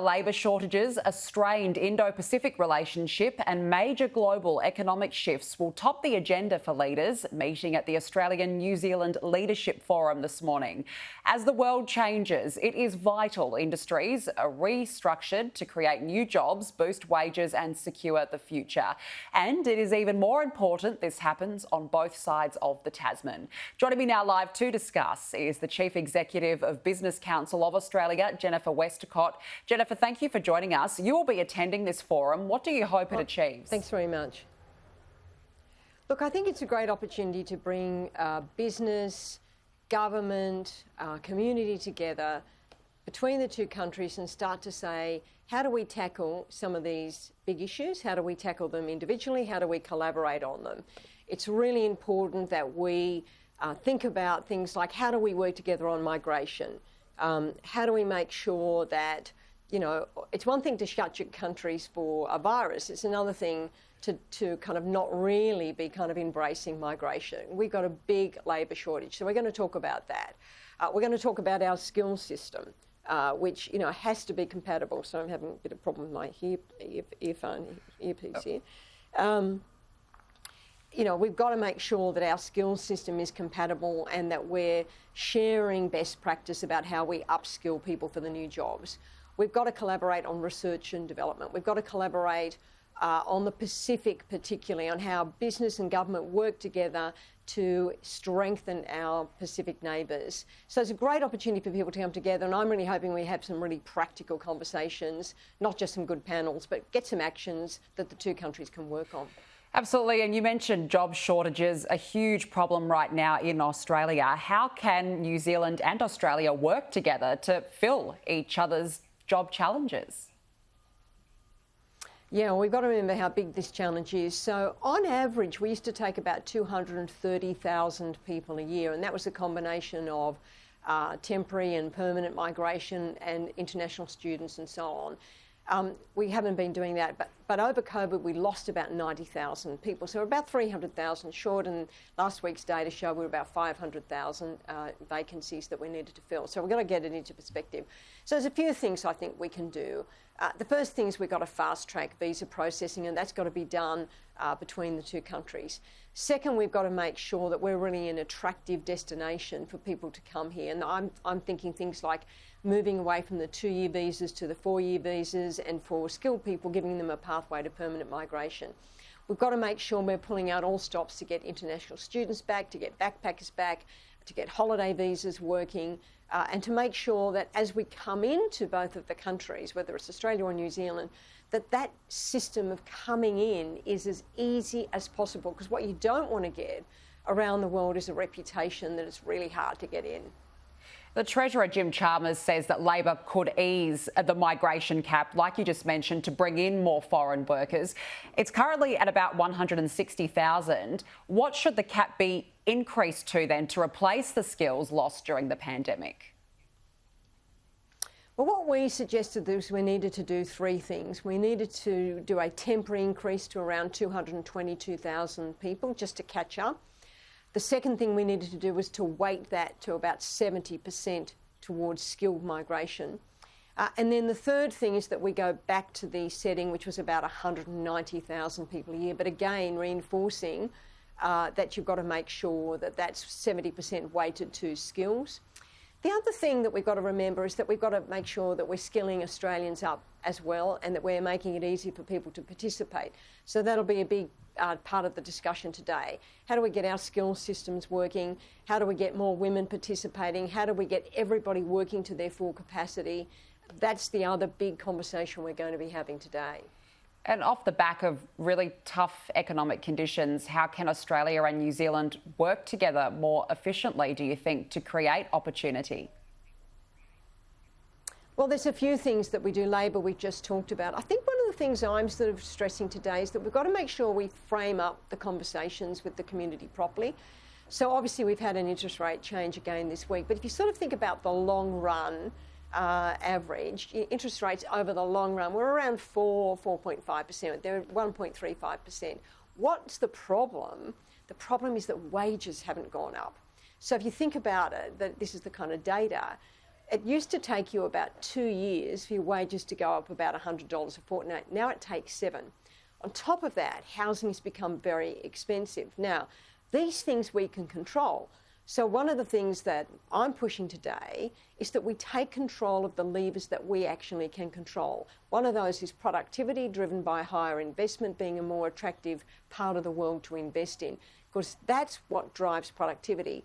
Labour shortages, a strained Indo-Pacific relationship and major global economic shifts will top the agenda for leaders meeting at the Australian-New Zealand Leadership Forum this morning. As the world changes, it is vital industries are restructured to create new jobs, boost wages and secure the future. And it is even more important this happens on both sides of the Tasman. Joining me now live to discuss is the Chief Executive of Business Council of Australia, Jennifer Westacott. Jennifer, thank you for joining us. You will be attending this forum. What do you hope it achieves? Thanks very much. Look, I think it's a great opportunity to bring business, government, community together between the two countries and start to say, how do we tackle some of these big issues? How do we tackle them individually? How do we collaborate on them? It's really important that we think about things like, how do we work together on migration? How do we make sure that, you know, it's one thing to shut your countries for a virus. It's another thing to kind of not really be kind of embracing migration. We've got a big labour shortage, so we're going to talk about that. We're going to talk about our skills system, which, you know, has to be compatible. So I'm having a bit of a problem with my earpiece here. You know, we've got to make sure that our skills system is compatible and that we're sharing best practice about how we upskill people for the new jobs. We've got to collaborate on research and development. We've got to collaborate on the Pacific, particularly on how business and government work together to strengthen our Pacific neighbours. So it's a great opportunity for people to come together, and I'm really hoping we have some really practical conversations, not just some good panels, but get some actions that the two countries can work on. Absolutely, and you mentioned job shortages, a huge problem right now in Australia. How can New Zealand and Australia work together to fill each other's job challenges? Yeah, well, we've got to remember how big this challenge is. So on average, we used to take about 230,000 people a year, and that was a combination of temporary and permanent migration and international students and so on. We haven't been doing that, but over COVID we lost about 90,000 people, so we're about 300,000 short, and last week's data showed we were about 500,000 vacancies that we needed to fill. So we've got to get it into perspective. So there's a few things I think we can do. The first thing is we've got to fast-track visa processing, and that's got to be done between the two countries. Second, we've got to make sure that we're really an attractive destination for people to come here, and I'm thinking things like moving away from the 2-year visas to the 4-year visas, and for skilled people, giving them a pathway to permanent migration. We've got to make sure we're pulling out all stops to get international students back, to get backpackers back, to get holiday visas working, and to make sure that as we come into both of the countries, whether it's Australia or New Zealand, that system of coming in is as easy as possible, because what you don't want to get around the world is a reputation that it's really hard to get in. The Treasurer, Jim Chalmers, says that Labor could ease the migration cap, like you just mentioned, to bring in more foreign workers. It's currently at about 160,000. What should the cap be increased to then to replace the skills lost during the pandemic? Well, what we suggested was we needed to do three things. We needed to do a temporary increase to around 222,000 people just to catch up. The second thing we needed to do was to weight that to about 70% towards skilled migration. And then the third thing is that we go back to the setting, which was about 190,000 people a year, but again, reinforcing that you've got to make sure that that's 70% weighted to skills. The other thing that we've got to remember is that we've got to make sure that we're skilling Australians up as well, and that we're making it easy for people to participate. So that'll be a big part of the discussion today. How do we get our skills systems working? How do we get more women participating? How do we get everybody working to their full capacity? That's the other big conversation we're going to be having today. And off the back of really tough economic conditions, how can Australia and New Zealand work together more efficiently, do you think, to create opportunity? Well, there's a few things that we do. Labor, we've just talked about. I think one of the things I'm sort of stressing today is that we've got to make sure we frame up the conversations with the community properly. So obviously we've had an interest rate change again this week, but if you sort of think about the long run average, interest rates over the long run, we're around 4.5%. They're 1.35%. What's the problem? The problem is that wages haven't gone up. So if you think about it, that this is the kind of data, It used to take you about 2 years for your wages to go up about $100 a fortnight. Now it takes 7. On top of that, housing has become very expensive. Now, these things we can control. So one of the things that I'm pushing today is that we take control of the levers that we actually can control. One of those is productivity, driven by higher investment, being a more attractive part of the world to invest in, because that's what drives productivity.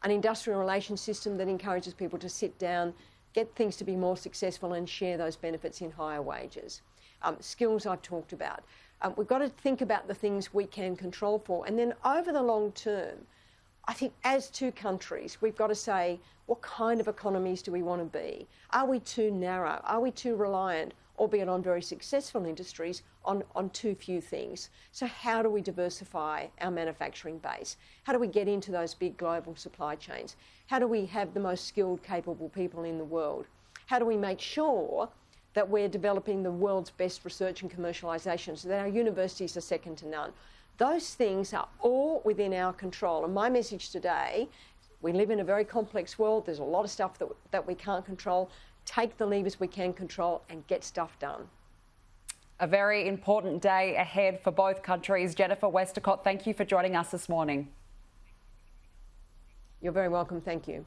An industrial relations system that encourages people to sit down, get things to be more successful and share those benefits in higher wages. Skills I've talked about. We've got to think about the things we can control for. And then over the long term, I think as two countries, we've got to say, what kind of economies do we want to be? Are we too narrow? Are we too reliant, albeit on very successful industries, on too few things? So how do we diversify our manufacturing base? How do we get into those big global supply chains? How do we have the most skilled, capable people in the world? How do we make sure that we're developing the world's best research and commercialisation so that our universities are second to none? Those things are all within our control. And my message today, we live in a very complex world. There's a lot of stuff that we can't control. Take the levers we can control and get stuff done. A very important day ahead for both countries. Jennifer Westacott, thank you for joining us this morning. You're very welcome. Thank you.